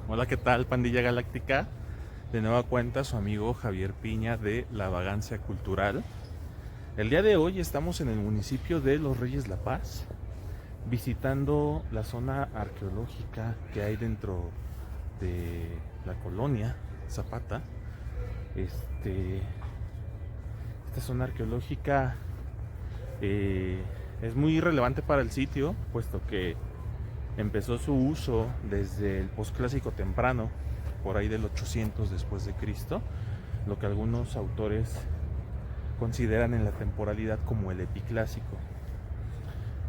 Hola, ¿qué tal, pandilla galáctica? De nueva cuenta, su amigo Javier Piña de La Vagancia Cultural. El día de hoy estamos en el municipio de Los Reyes La Paz, visitando la zona arqueológica que hay dentro de la colonia Zapata. Este, esta zona arqueológica eh, es muy relevante para el sitio, puesto que empezó su uso desde el posclásico temprano, por ahí del 800 después de Cristo, lo que algunos autores consideran en la temporalidad como el epiclásico.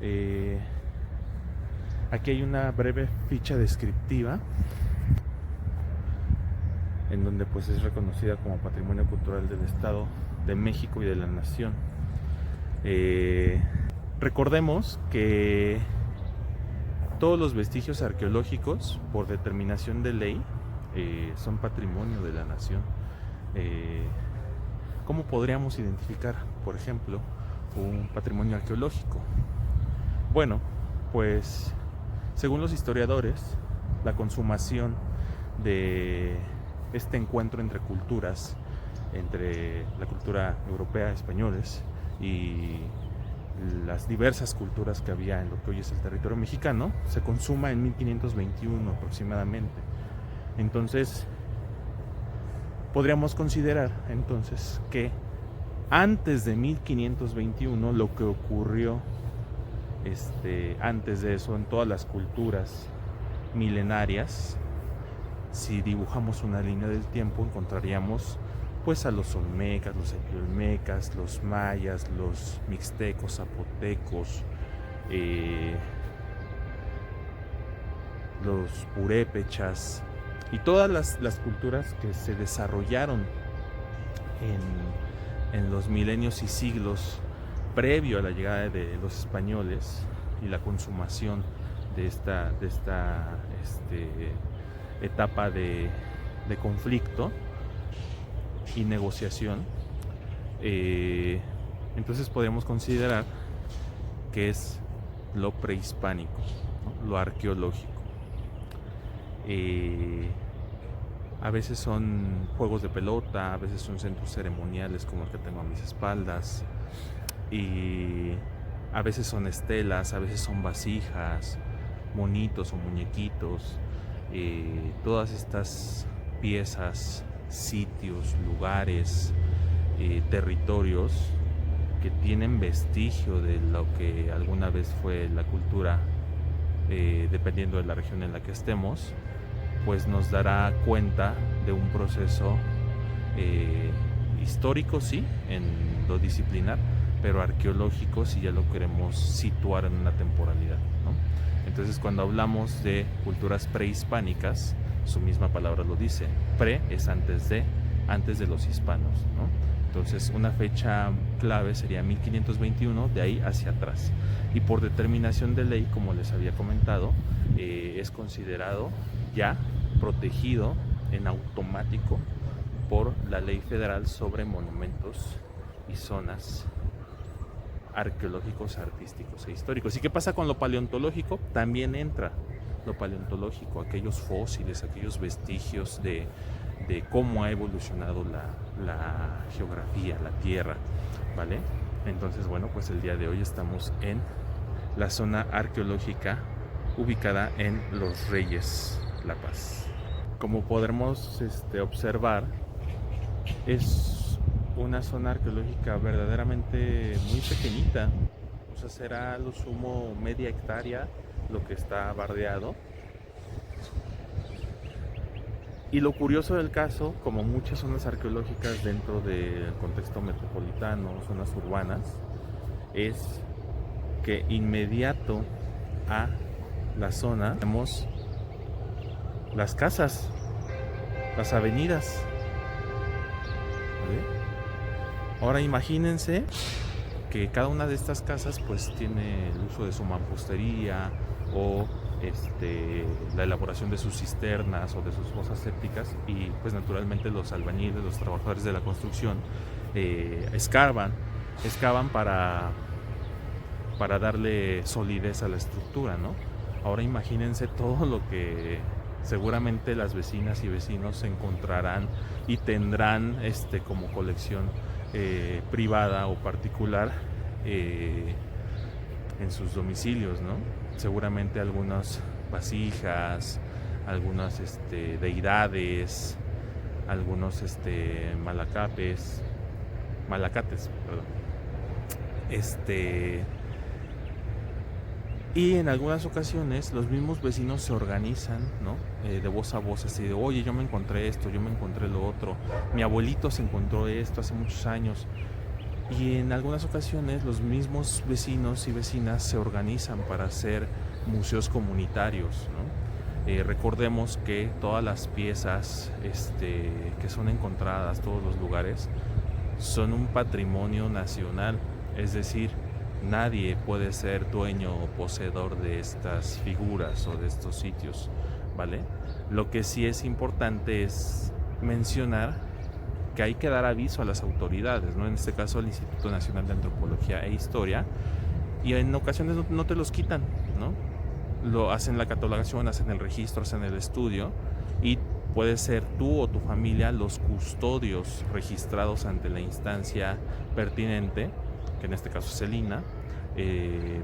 Eh, Aquí hay una breve ficha descriptiva en donde pues es reconocida como Patrimonio Cultural del Estado de México y de la Nación. Recordemos que todos los vestigios arqueológicos, por determinación de ley, son patrimonio de la nación. Eh, ¿Cómo podríamos identificar, por ejemplo, un patrimonio arqueológico? Bueno, pues según los historiadores, la consumación de este encuentro entre culturas, entre la cultura europea, españoles, y las diversas culturas que había en lo que hoy es el territorio mexicano, se consuma en 1521 aproximadamente. Entonces, podríamos considerar entonces que antes de 1521 lo que ocurrió antes de eso en todas las culturas milenarias, si dibujamos una línea del tiempo encontraríamos pues a los olmecas, los epiolmecas, los mayas, los mixtecos, zapotecos, los purépechas y todas las culturas que se desarrollaron en los milenios y siglos previo a la llegada de los españoles y la consumación de esta etapa de conflicto y negociación. Entonces podemos considerar que es lo prehispánico, ¿no? Lo arqueológico. A veces son juegos de pelota, a veces son centros ceremoniales como el que tengo a mis espaldas, y a veces son estelas, a veces son vasijas, monitos o muñequitos. Todas estas piezas, sitios, lugares, territorios que tienen vestigio de lo que alguna vez fue la cultura, dependiendo de la región en la que estemos, pues nos dará cuenta de un proceso histórico, sí, en lo disciplinar, pero arqueológico si ya lo queremos situar en una temporalidad, ¿no? Entonces, cuando hablamos de culturas prehispánicas, su misma palabra lo dice, pre es antes de los hispanos, ¿no? Entonces, una fecha clave sería 1521, de ahí hacia atrás. Y por determinación de ley, como les había comentado, es considerado ya protegido en automático por la Ley Federal sobre Monumentos y Zonas Arqueológicos, Artísticos e Históricos. ¿Y qué pasa con lo paleontológico? También entra lo paleontológico, aquellos fósiles, aquellos vestigios de cómo ha evolucionado la geografía, la Tierra, ¿vale? Entonces, bueno, pues el día de hoy estamos en la zona arqueológica ubicada en Los Reyes La Paz. Como podremos observar, es una zona arqueológica verdaderamente muy pequeñita, o sea, será a lo sumo media hectárea lo que está bardeado. Y lo curioso del caso, como muchas zonas arqueológicas dentro del contexto metropolitano, zonas urbanas, es que inmediato a la zona tenemos las casas, las avenidas, ¿vale? Ahora imagínense que cada una de estas casas pues tiene el uso de su mampostería o la elaboración de sus cisternas o de sus fosas sépticas, y pues naturalmente los albañiles, los trabajadores de la construcción excavan para darle solidez a la estructura, ¿no? Ahora imagínense todo lo que Seguramente las vecinas y vecinos se encontrarán y tendrán como colección privada o particular en sus domicilios, ¿no? Seguramente algunas vasijas, algunas deidades, algunos malacates, perdón. Y en algunas ocasiones los mismos vecinos se organizan, ¿no? De voz a voz, así de, oye, yo me encontré esto, yo me encontré lo otro, mi abuelito se encontró esto hace muchos años. Y en algunas ocasiones los mismos vecinos y vecinas se organizan para hacer museos comunitarios, ¿no? Recordemos que todas las piezas que son encontradas, todos los lugares, son un patrimonio nacional, es decir, nadie puede ser dueño o poseedor de estas figuras o de estos sitios, ¿vale? Lo que sí es importante es mencionar que hay que dar aviso a las autoridades, ¿no? En este caso al Instituto Nacional de Antropología e Historia, y en ocasiones no te los quitan, ¿no? Lo hacen la catalogación, hacen el registro, hacen el estudio, y puedes ser tú o tu familia los custodios registrados ante la instancia pertinente, que en este caso es el INAH,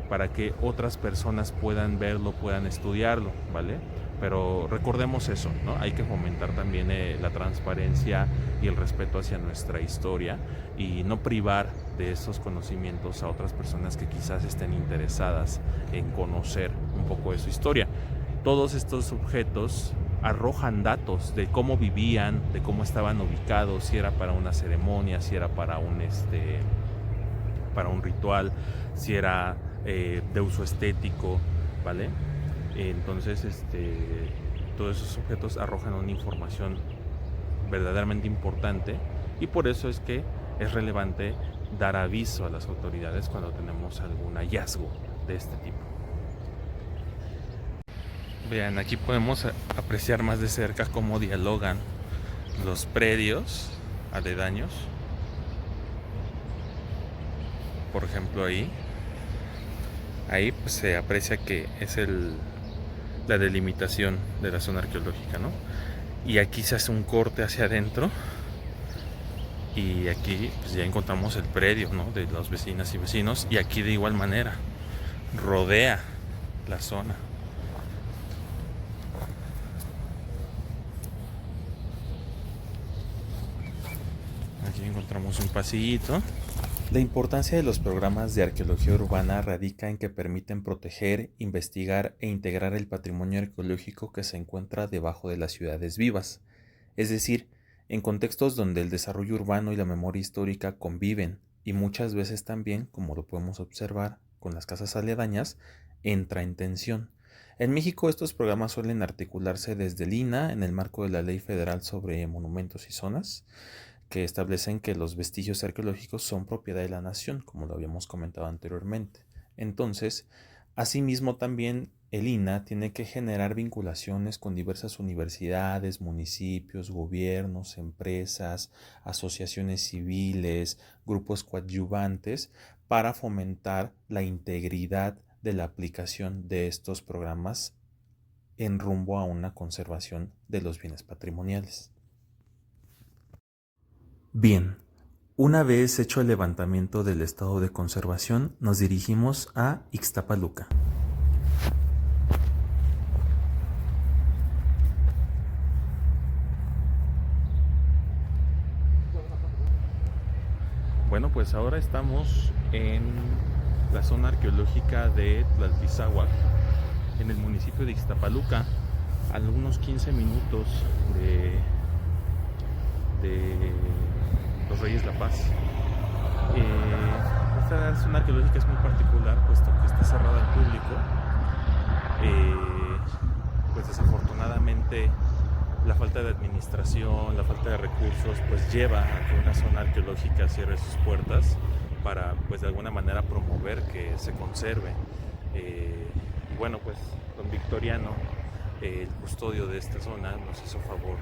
para que otras personas puedan verlo, puedan estudiarlo, ¿vale? Pero recordemos eso, ¿no? Hay que fomentar también la transparencia y el respeto hacia nuestra historia y no privar de esos conocimientos a otras personas que quizás estén interesadas en conocer un poco de su historia. Todos estos objetos arrojan datos de cómo vivían, de cómo estaban ubicados, si era para una ceremonia, si era para un ritual, si era de uso estético, ¿vale? Entonces, todos esos objetos arrojan una información verdaderamente importante, y por eso es que es relevante dar aviso a las autoridades cuando tenemos algún hallazgo de este tipo. Vean, aquí podemos apreciar más de cerca cómo dialogan los predios aledaños. Por ejemplo, ahí pues se aprecia que es la delimitación de la zona arqueológica, ¿no? Y aquí se hace un corte hacia adentro, y aquí pues ya encontramos el predio, ¿no? De las vecinas y vecinos, y aquí de igual manera rodea la zona. Aquí encontramos un pasillito. La importancia de los programas de arqueología urbana radica en que permiten proteger, investigar e integrar el patrimonio arqueológico que se encuentra debajo de las ciudades vivas, es decir, en contextos donde el desarrollo urbano y la memoria histórica conviven, y muchas veces también, como lo podemos observar con las casas aledañas, entra en tensión. En México estos programas suelen articularse desde el INAH en el marco de la Ley Federal sobre Monumentos y Zonas, que establecen que los vestigios arqueológicos son propiedad de la nación, como lo habíamos comentado anteriormente. Entonces, asimismo también el INAH tiene que generar vinculaciones con diversas universidades, municipios, gobiernos, empresas, asociaciones civiles, grupos coadyuvantes, para fomentar la integridad de la aplicación de estos programas en rumbo a una conservación de los bienes patrimoniales. Bien, una vez hecho el levantamiento del estado de conservación, nos dirigimos a Ixtapaluca. Bueno, pues ahora estamos en la zona arqueológica de Tlaltizáhuac, en el municipio de Ixtapaluca, a unos 15 minutos de los Reyes La Paz. Esta zona arqueológica es muy particular, puesto que está cerrada al público. Pues desafortunadamente la falta de administración, la falta de recursos, pues lleva a que una zona arqueológica cierre sus puertas para, pues de alguna manera, promover que se conserve. Y bueno, pues don Victoriano, el custodio de esta zona, nos hizo favor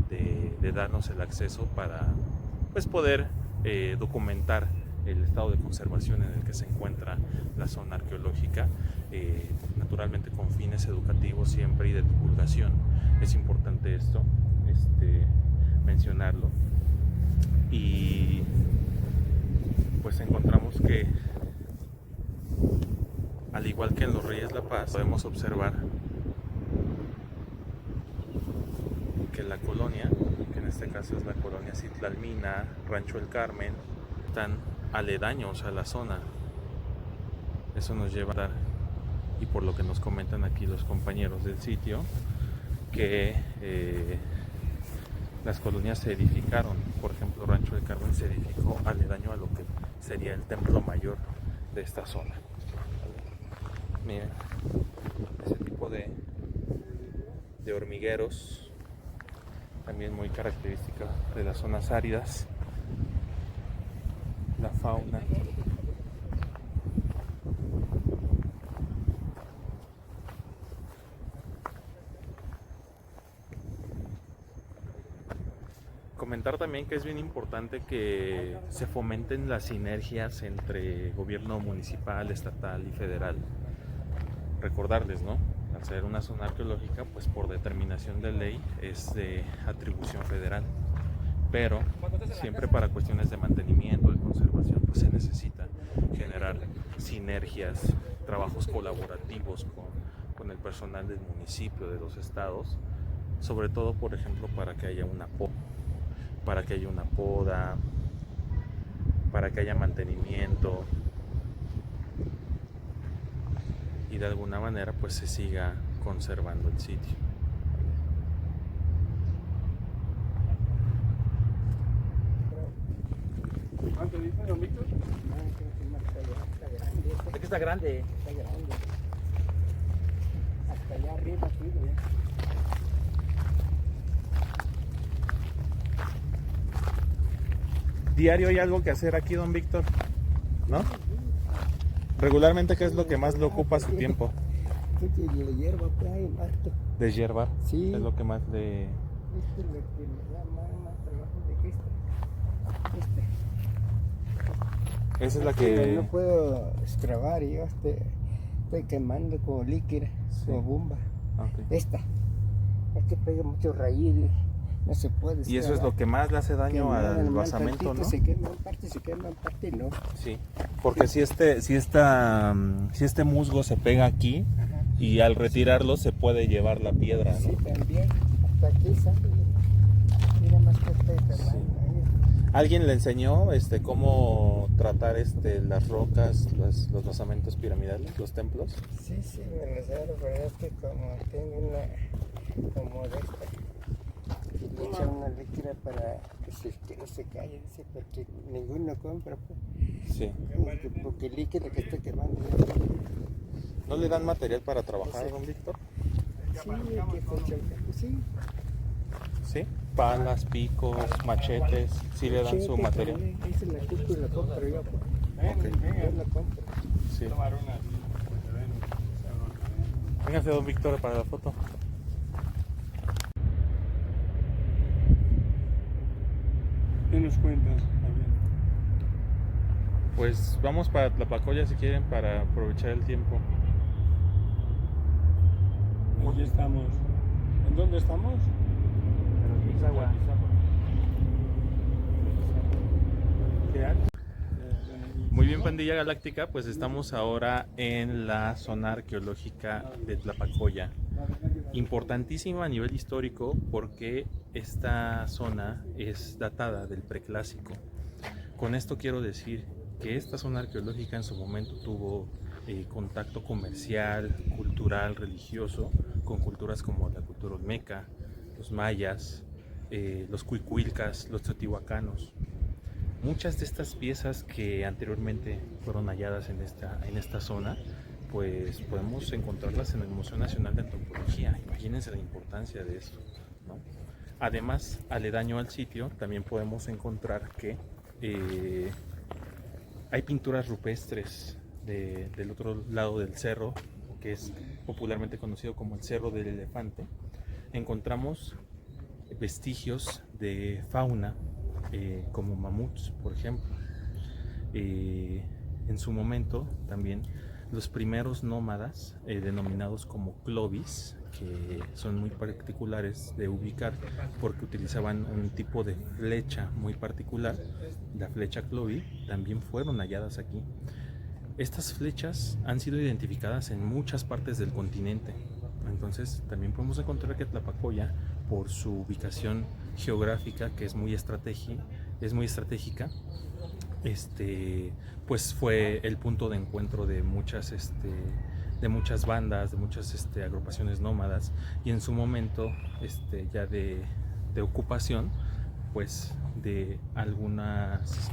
de darnos el acceso para, pues, poder documentar el estado de conservación en el que se encuentra la zona arqueológica, naturalmente con fines educativos siempre y de divulgación. Es importante esto, mencionarlo. Y pues encontramos que, al igual que en los Reyes La Paz, podemos observar que la colonia, que en este caso es la colonia Citlalmina, Rancho El Carmen, están aledaños a la zona. Eso nos lleva a dar, y por lo que nos comentan aquí los compañeros del sitio, que las colonias se edificaron. Por ejemplo, Rancho El Carmen se edificó aledaño a lo que sería el templo mayor de esta zona. Miren, ese tipo de hormigueros, también muy característica de las zonas áridas, la fauna. Comentar también que es bien importante que se fomenten las sinergias entre gobierno municipal, estatal y federal. Recordarles, ¿no? Al ser una zona arqueológica, pues por determinación de ley es de atribución federal. Pero siempre para cuestiones de mantenimiento, de conservación, pues se necesita generar sinergias, trabajos colaborativos con el personal del municipio, de los estados, sobre todo, por ejemplo, para que haya una poda, para que haya mantenimiento y de alguna manera pues se siga conservando el sitio. ¿Cuánto dice, don Víctor? Es que está grande. Está grande. Hasta allá arriba, sí, güey. ¿Diario hay algo que hacer aquí, don Víctor? ¿No? Regularmente, ¿qué es lo que más le ocupa su tiempo? ¿Qué te le hierba, pues, hay harto? Deshiervar. Sí. Es lo que más le... Este es lo que me da más trabajo de que Esa es la No que... puedo extrabar, yo estoy quemando como líquida, Sí. como bomba. Okay. Esta. Es que pega mucho raíz, no se puede. Y eso es lo que más le hace daño al basamento, ¿no? Se quema en parte no. Sí, porque si este musgo se pega aquí, Ajá. y al retirarlo se puede llevar la piedra, ¿no? Sí, también. Hasta aquí sale. Mira más que estoy quemando. ¿Alguien le enseñó cómo tratar las rocas, los basamentos piramidales, los templos? Sí, me lo sé, pero es que como tengo una, como de esta, le echa una líquida para que no se calle, dice, porque ninguno compra, pues. Sí. Porque el líquido que estoy quemando. ¿No le dan material para trabajar, don Víctor? Sí, que sí. Sí. Palas, picos, machetes, sí le dan su material. Esa es la culpa y la compro yo, pues. Okay. Yo la compro. Sí. Véngase, don Víctor, para la foto. ¿Qué nos cuentas? Pues vamos para Tlapacoya si quieren, para aprovechar el tiempo. Aquí estamos. ¿En dónde estamos? ¿Qué hay? Muy bien, pandilla galáctica, pues estamos ahora en la zona arqueológica de Tlapacoya. Importantísima a nivel histórico porque esta zona es datada del preclásico. Con esto quiero decir que esta zona arqueológica en su momento tuvo contacto comercial, cultural, religioso con culturas como la cultura olmeca, los mayas, los cuicuilcas, los teotihuacanos. Muchas de estas piezas que anteriormente fueron halladas en esta zona, pues podemos encontrarlas en el Museo Nacional de Antropología. Imagínense la importancia de esto, ¿no? Además, aledaño al sitio, también podemos encontrar que hay pinturas rupestres del otro lado del cerro, que es popularmente conocido como el Cerro del Elefante. Encontramos vestigios de fauna, como mamuts, por ejemplo. en su momento también los primeros nómadas, denominados como clovis, que son muy particulares de ubicar porque utilizaban un tipo de flecha muy particular, la flecha clovi, también fueron halladas aquí. Estas flechas han sido identificadas en muchas partes del continente. Entonces también podemos encontrar que Tlapacoya, por su ubicación geográfica, que es muy estratégica, pues fue el punto de encuentro de muchas bandas, de muchas agrupaciones nómadas, y en su momento ya de ocupación, pues de algunas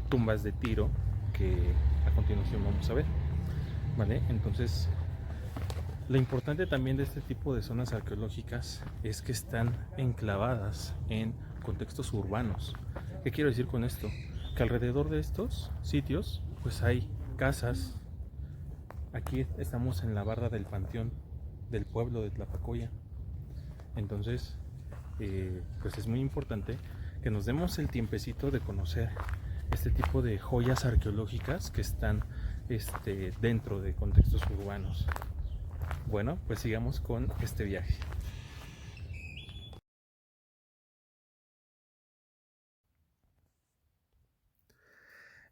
tumbas de tiro que a continuación vamos a ver, ¿vale? Entonces, lo importante también de este tipo de zonas arqueológicas es que están enclavadas en contextos urbanos. ¿Qué quiero decir con esto? Que alrededor de estos sitios pues hay casas. Aquí estamos en la barra del panteón del pueblo de Tlapacoya. Entonces pues es muy importante que nos demos el tiempecito de conocer este tipo de joyas arqueológicas que están dentro de contextos urbanos. Bueno, pues sigamos con este viaje.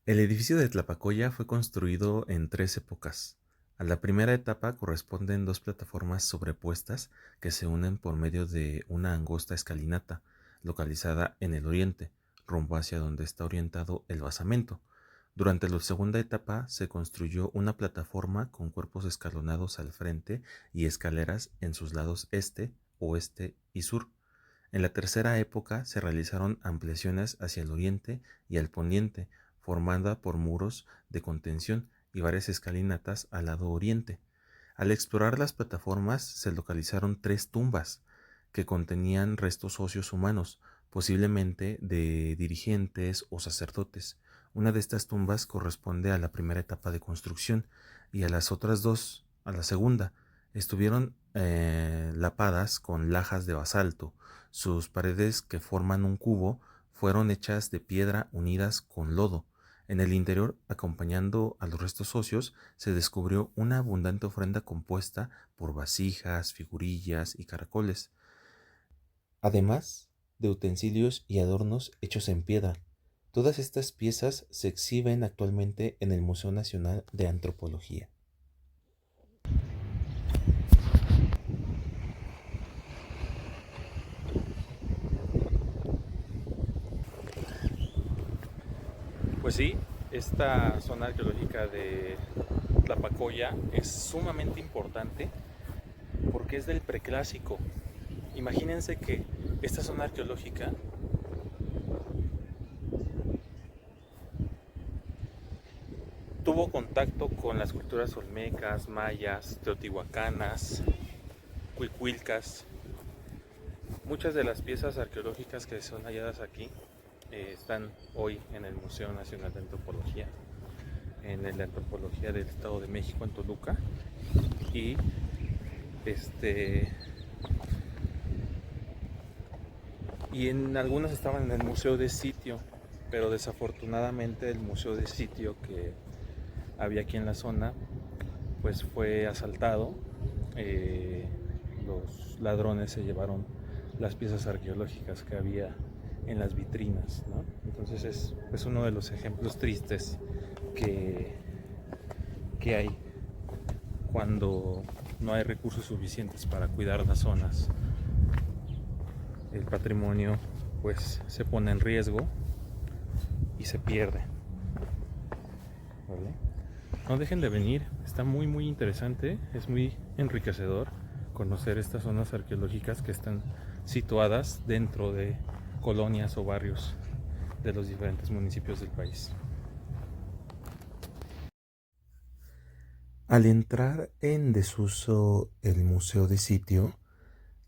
El edificio de Tlapacoya fue construido en 3 épocas. A la primera etapa corresponden 2 plataformas sobrepuestas que se unen por medio de una angosta escalinata, localizada en el oriente, rumbo hacia donde está orientado el basamento. Durante la segunda etapa se construyó una plataforma con cuerpos escalonados al frente y escaleras en sus lados este, oeste y sur. En la tercera época se realizaron ampliaciones hacia el oriente y al poniente, formada por muros de contención y varias escalinatas al lado oriente. Al explorar las plataformas se localizaron 3 tumbas que contenían restos óseos humanos, posiblemente de dirigentes o sacerdotes. Una de estas tumbas corresponde a la primera etapa de construcción y a las otras 2 a la segunda. Estuvieron lapadas con lajas de basalto. Sus paredes, que forman un cubo, fueron hechas de piedra unidas con lodo. En el interior, acompañando a los restos óseos, se descubrió una abundante ofrenda compuesta por vasijas, figurillas y caracoles, además de utensilios y adornos hechos en piedra. Todas estas piezas se exhiben actualmente en el Museo Nacional de Antropología. Pues sí, esta zona arqueológica de Tlapacoya es sumamente importante porque es del preclásico. Imagínense que esta zona arqueológica tuvo contacto con las culturas olmecas, mayas, teotihuacanas, cuicuilcas. Muchas de las piezas arqueológicas que son halladas aquí están hoy en el Museo Nacional de Antropología, en el de Antropología del Estado de México, en Toluca, y en algunas estaban en el Museo de Sitio, pero desafortunadamente el Museo de Sitio que había aquí en la zona pues fue asaltado. Los ladrones se llevaron las piezas arqueológicas que había en las vitrinas, ¿no? Entonces es uno de los ejemplos tristes que hay cuando no hay recursos suficientes para cuidar las zonas. El patrimonio pues se pone en riesgo y se pierde, ¿vale? No dejen de venir, está muy muy interesante, es muy enriquecedor conocer estas zonas arqueológicas que están situadas dentro de colonias o barrios de los diferentes municipios del país. Al entrar en desuso el Museo de Sitio,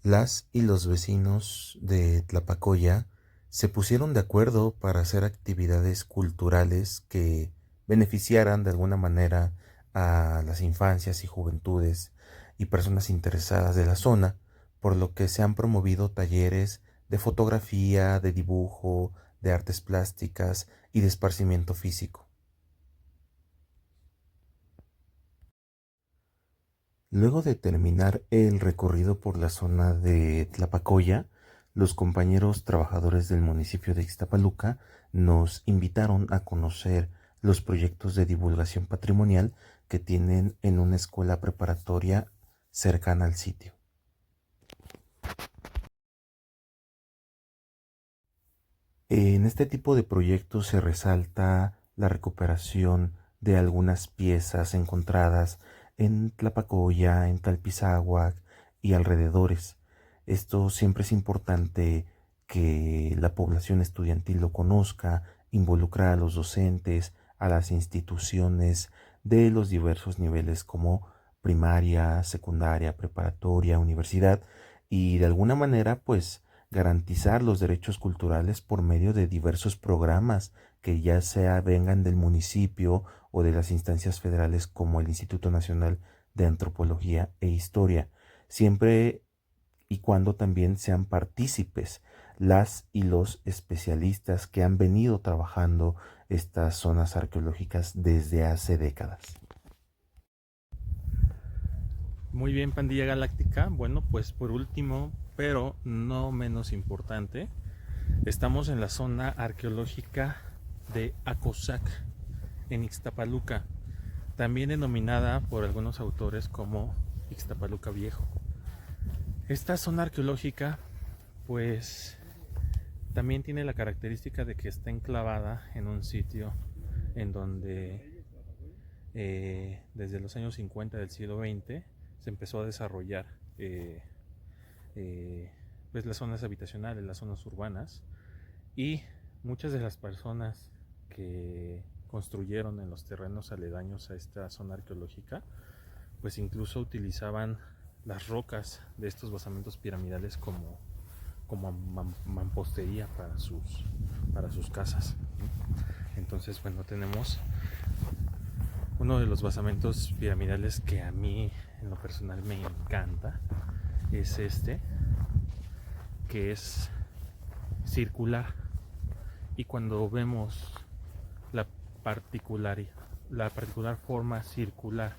las y los vecinos de Tlapacoya se pusieron de acuerdo para hacer actividades culturales que beneficiaran de alguna manera a las infancias y juventudes y personas interesadas de la zona, por lo que se han promovido talleres de fotografía, de dibujo, de artes plásticas y de esparcimiento físico. Luego de terminar el recorrido por la zona de Tlapacoya, los compañeros trabajadores del municipio de Ixtapaluca nos invitaron a conocer los proyectos de divulgación patrimonial que tienen en una escuela preparatoria cercana al sitio. En este tipo de proyectos se resalta la recuperación de algunas piezas encontradas en Tlapacoya, en Talpizáhuac y alrededores. Esto siempre es importante que la población estudiantil lo conozca, involucrar a los docentes, a las instituciones de los diversos niveles como primaria, secundaria, preparatoria, universidad y de alguna manera pues garantizar los derechos culturales por medio de diversos programas que ya sea vengan del municipio o de las instancias federales como el Instituto Nacional de Antropología e Historia, siempre y cuando también sean partícipes las y los especialistas que han venido trabajando estas zonas arqueológicas desde hace décadas. Muy bien, Pandilla Galáctica. Bueno, pues por último, pero no menos importante, estamos en la zona arqueológica de Acosac, en Ixtapaluca, también denominada por algunos autores como Ixtapaluca Viejo. Esta zona arqueológica, pues, también tiene la característica de que está enclavada en un sitio en donde desde los años 50 del siglo XX se empezó a desarrollar pues las zonas habitacionales, las zonas urbanas, y muchas de las personas que construyeron en los terrenos aledaños a esta zona arqueológica pues incluso utilizaban las rocas de estos basamentos piramidales como mampostería para sus casas. Entonces, bueno, tenemos uno de los basamentos piramidales que a mí en lo personal me encanta, es este, que es circular, y cuando vemos la particular forma circular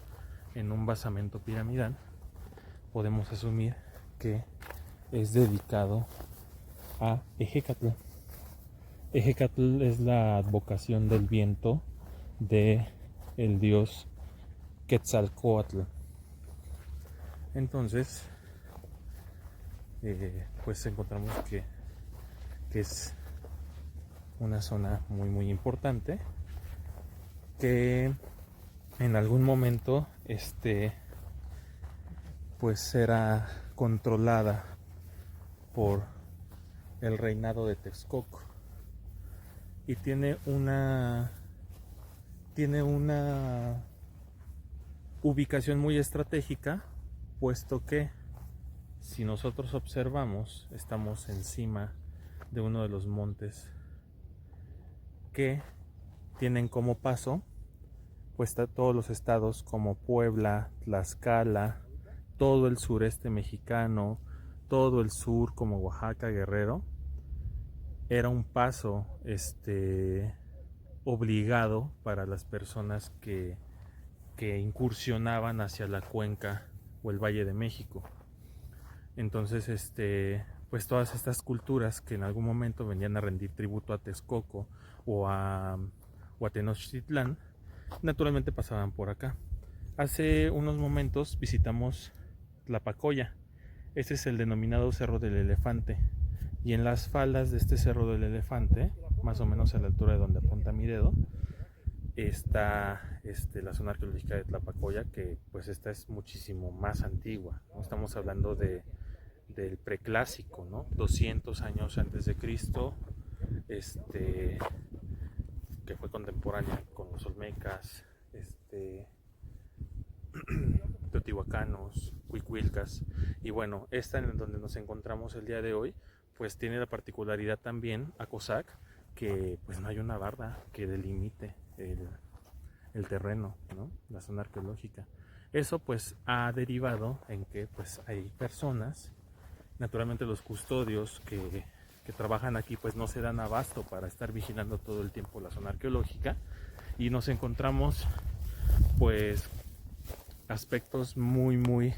en un basamento piramidal, podemos asumir que es dedicado a Ejecatl. Ejecatl es la advocación del viento de el dios Quetzalcóatl. Entonces, pues encontramos que es una zona muy muy importante, que en algún momento pues era controlada por el reinado de Texcoco, y tiene una ubicación muy estratégica, puesto que si nosotros observamos, estamos encima de uno de los montes que tienen como paso pues todos los estados como Puebla, Tlaxcala, todo el sureste mexicano, todo el sur como Oaxaca, Guerrero. Era un paso obligado para las personas que incursionaban hacia la cuenca o el Valle de México. Entonces, pues todas estas culturas que en algún momento venían a rendir tributo a Texcoco o a Tenochtitlán, naturalmente pasaban por acá. Hace unos momentos visitamos Tlapacoya. Este es el denominado Cerro del Elefante, y en las faldas de este Cerro del Elefante, más o menos a la altura de donde apunta mi dedo, está la zona arqueológica de Tlapacoya, que pues esta es muchísimo más antigua, ¿no? Estamos hablando del preclásico, ¿no? 200 años antes de Cristo, que fue contemporánea con los olmecas, teotihuacanos, cuicuilcas. Y bueno, esta en donde nos encontramos el día de hoy, pues tiene la particularidad también, Acosac, que pues no hay una barda que delimite el terreno, ¿no? La zona arqueológica. Eso pues ha derivado en que pues hay personas, naturalmente los custodios, que que trabajan aquí pues no se dan abasto para estar vigilando todo el tiempo la zona arqueológica, y nos encontramos pues aspectos muy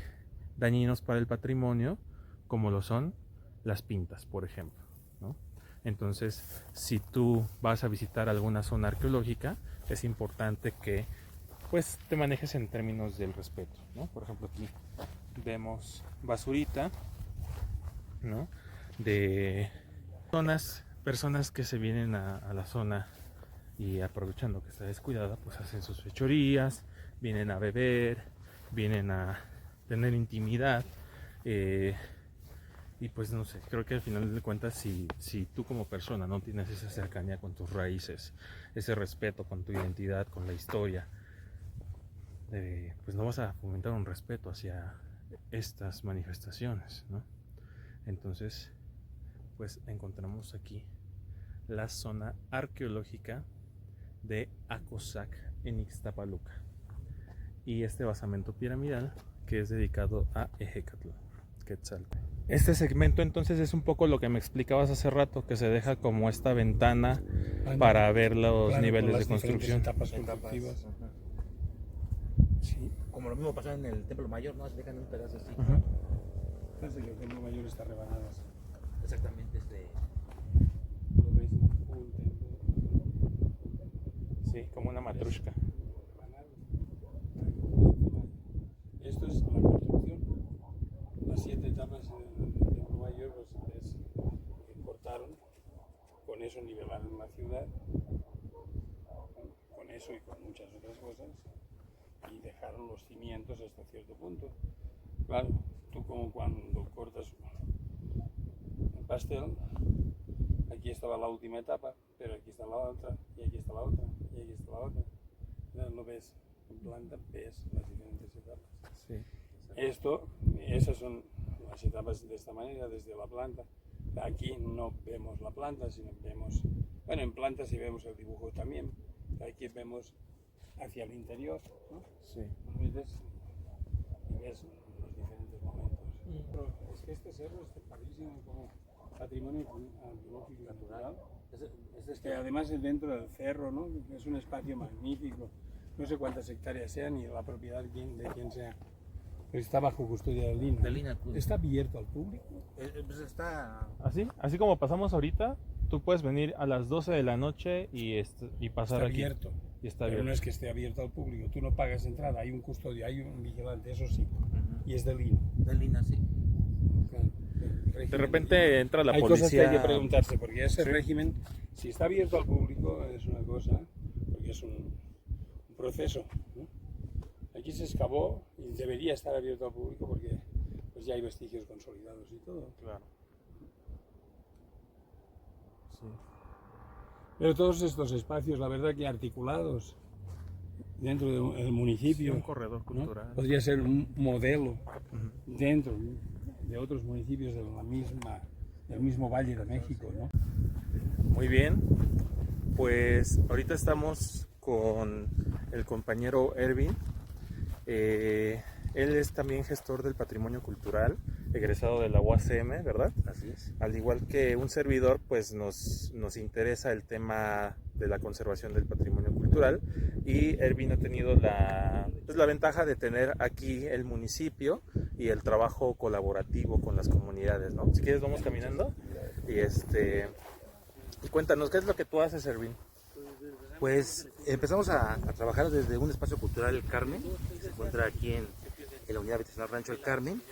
dañinos para el patrimonio, como lo son las pintas, por ejemplo, ¿no? Entonces, si tú vas a visitar alguna zona arqueológica, es importante que pues te manejes en términos del respeto, ¿no? Por ejemplo, aquí vemos basurita, ¿no? De personas que se vienen a la zona y aprovechando que está descuidada, pues hacen sus fechorías, vienen a beber, vienen a tener intimidad, y pues no sé, creo que al final de cuentas si tú como persona no tienes esa cercanía con tus raíces, ese respeto con tu identidad, con la historia, pues no vas a fomentar un respeto hacia estas manifestaciones, ¿no? Entonces pues encontramos aquí la zona arqueológica de Acosac en Ixtapaluca y este basamento piramidal que es dedicado a Ejecatl, Quetzalcóatl. Este segmento entonces es un poco lo que me explicabas hace rato, que se deja como esta ventana para ver los niveles de construcción. Etapas constructivas. Sí. Como lo mismo pasa en el Templo Mayor, ¿no? Se dejan un pedazo así. Parece que el Templo Mayor está rebanado. Exactamente, Lo ves, un templo. Sí, como una matrushka. Esto es la construcción. Las 7 etapas del Templo Mayor pues, cortaron, con eso nivelaron la ciudad, con eso y con muchas otras cosas, y dejaron los cimientos hasta cierto punto. Claro, tú como cuando cortas un pastel, aquí estaba la última etapa, pero aquí está la otra, y aquí está la otra, y aquí está la otra. Lo ves en planta, ves las diferentes etapas. Sí. Esas son las etapas de esta manera, desde la planta. Aquí no vemos la planta, sino vemos, bueno, en planta sí vemos el dibujo también. Aquí vemos hacia el interior, ¿no? Sí. Y ves los diferentes momentos. Pero es que este cerro está padrísimo como patrimonio arqueológico y natural. Que además es dentro del cerro, ¿no? Es un espacio magnífico. No sé cuántas hectáreas sean ni la propiedad de quién sea. Pero está bajo custodia del INA. del INAH. ¿Está abierto al público? Pues está... Así como pasamos ahorita, tú puedes venir a las 12 de la noche y pasar Está aquí. abierto. Y está Pero abierto. no es que esté abierto al público. Tú no pagas entrada, hay un custodio, hay un vigilante, eso sí. Y es del INA. Del INAH, sí. De repente entra la hay policía. cosas que hay que preguntarse, porque ese régimen, si está abierto al público, es una cosa, porque es un proceso, ¿no? Aquí se excavó y debería estar abierto al público porque pues ya hay vestigios consolidados y todo. Claro. Sí. Pero todos estos espacios, la verdad que articulados dentro del municipio, Sí, un corredor ¿no? cultural. Podría ser un modelo Ujú. dentro de otros municipios del mismo Valle de México, ¿no? Muy bien. Pues ahorita estamos con el compañero Ervin. Él es también gestor del patrimonio cultural, egresado de la UACM, ¿verdad? Así es. Al igual que un servidor, pues nos interesa el tema de la conservación del patrimonio cultural, y Ervin ha tenido la ventaja de tener aquí el municipio y el trabajo colaborativo con las comunidades, ¿no? Si quieres vamos caminando y cuéntanos, ¿qué es lo que tú haces, Ervin? Pues empezamos a trabajar desde un espacio cultural, El Carmen, que se encuentra aquí en la unidad habitacional Rancho El Carmen,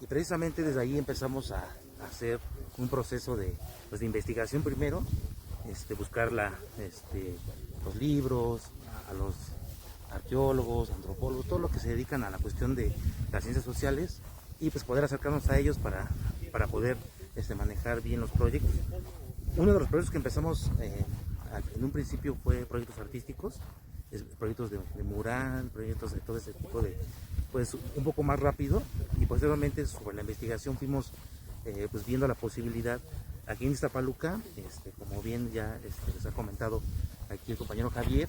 y precisamente desde ahí empezamos a hacer un proceso de investigación primero, buscar los libros, a los arqueólogos, antropólogos, todo lo que se dedican a la cuestión de las ciencias sociales, y pues poder acercarnos a ellos para poder manejar bien los proyectos. Uno de los proyectos que empezamos en un principio fue proyectos artísticos, proyectos de mural, proyectos de todo ese tipo de, pues un poco más rápido, y posteriormente sobre la investigación fuimos pues viendo la posibilidad aquí en Ixtapaluca, como bien ya les ha comentado aquí el compañero Javier,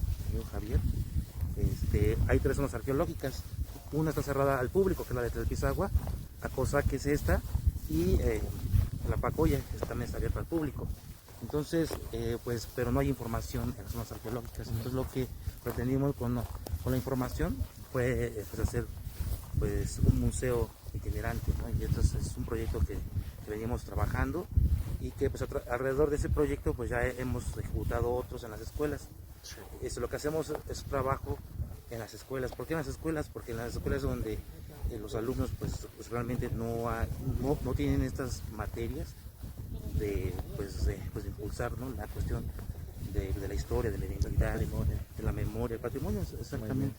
hay 3 zonas arqueológicas. Una está cerrada al público, que es la de Tlalpizagua, Acosac, que es esta, y la Pacoya, que también está abierta al público. Entonces, pues, pero no hay información en las zonas arqueológicas. Entonces, lo que pretendimos con la información fue pues, hacer pues, un museo itinerante, ¿no? Y entonces es un proyecto que venimos trabajando y que pues, alrededor de ese proyecto pues, ya hemos ejecutado otros en las escuelas. Sí. Eso, lo que hacemos es trabajo en las escuelas. ¿Por qué en las escuelas? Porque en las escuelas donde los alumnos pues realmente no tienen estas materias de impulsar, ¿no? La cuestión de la historia, de la identidad, de la memoria, el patrimonio, exactamente.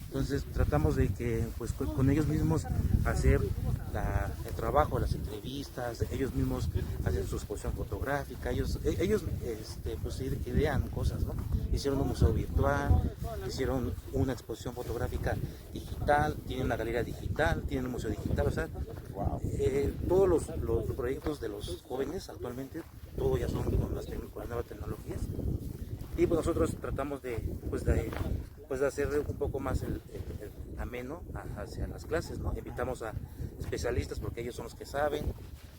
Entonces tratamos de que pues con ellos mismos hacer el trabajo, las entrevistas, ellos mismos hacen su exposición fotográfica, ellos pues idean cosas, ¿no? Hicieron un museo virtual, hicieron una exposición fotográfica digital, tienen una galería digital, tienen un museo digital, o sea, todos los proyectos de los jóvenes actualmente, todo ya son con las nuevas tecnologías. Y pues nosotros tratamos de hacer un poco más el ameno hacia las clases, ¿no? Invitamos a especialistas porque ellos son los que saben,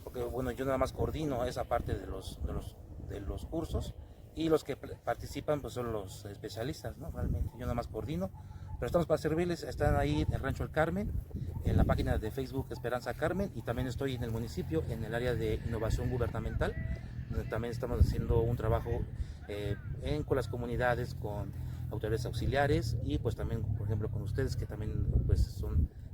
porque bueno, yo nada más coordino esa parte de los cursos y los que participan pues son los especialistas, ¿no? Realmente yo nada más coordino, pero estamos para servirles. Están ahí en Rancho El Carmen, en la página de Facebook Esperanza Carmen, y también estoy en el municipio, en el área de innovación gubernamental, donde también estamos haciendo un trabajo con las comunidades, con autoridades auxiliares y pues también, por ejemplo, con ustedes que también pues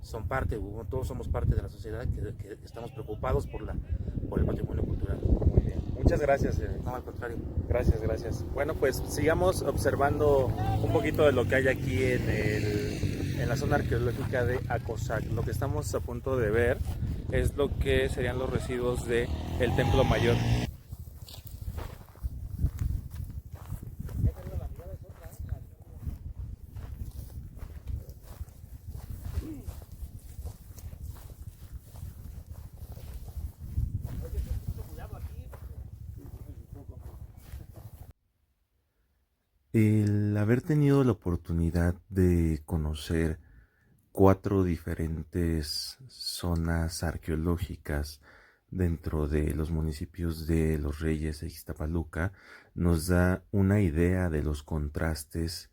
son parte, todos somos parte de la sociedad que estamos preocupados por el patrimonio cultural. Muy bien. Muchas gracias. No, al contrario. Gracias. Bueno, pues sigamos observando un poquito de lo que hay aquí en la zona arqueológica de Acosac. Lo que estamos a punto de ver es lo que serían los residuos del Templo Mayor. El haber tenido la oportunidad de conocer 4 diferentes zonas arqueológicas dentro de los municipios de Los Reyes e Ixtapaluca nos da una idea de los contrastes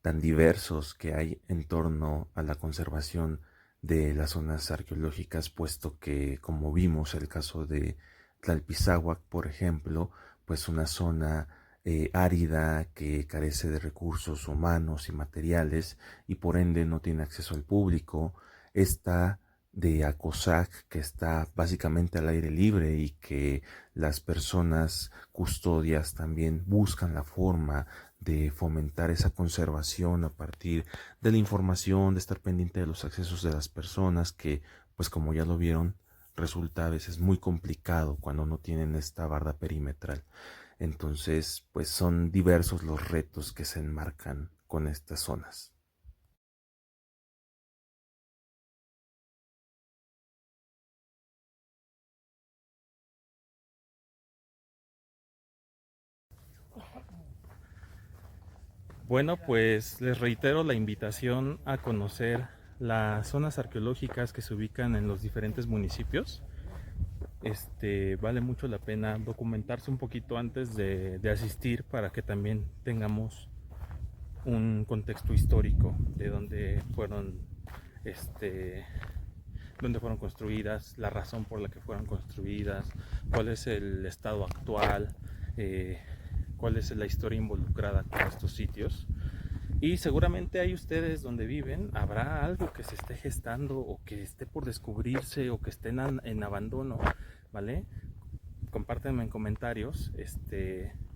tan diversos que hay en torno a la conservación de las zonas arqueológicas, puesto que, como vimos el caso de Tlalpizáhuac, por ejemplo, pues una zona árida que carece de recursos humanos y materiales y por ende no tiene acceso al público. Esta de Acosac, que está básicamente al aire libre y que las personas custodias también buscan la forma de fomentar esa conservación a partir de la información, de estar pendiente de los accesos de las personas, que pues como ya lo vieron, resulta a veces muy complicado cuando no tienen esta barda perimetral. Entonces, pues son diversos los retos que se enmarcan con estas zonas. Bueno, pues les reitero la invitación a conocer las zonas arqueológicas que se ubican en los diferentes municipios. Vale mucho la pena documentarse un poquito antes de asistir para que también tengamos un contexto histórico de dónde fueron construidas, la razón por la que fueron construidas, cuál es el estado actual, cuál es la historia involucrada con estos sitios. Y seguramente hay ustedes donde viven, habrá algo que se esté gestando o que esté por descubrirse o que estén en abandono, ¿vale? Compártanme en comentarios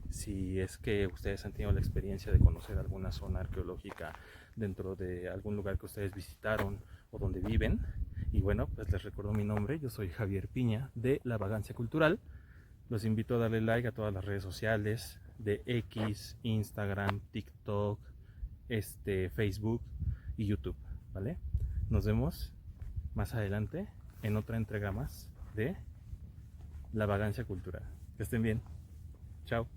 si es que ustedes han tenido la experiencia de conocer alguna zona arqueológica dentro de algún lugar que ustedes visitaron o donde viven. Y bueno, pues les recuerdo mi nombre, yo soy Javier Piña de La Vagancia Cultural. Los invito a darle like a todas las redes sociales de X, Instagram, TikTok, Facebook y YouTube, ¿vale? Nos vemos más adelante en otra entrega más de La Vagancia Cultural. Que estén bien. Chao.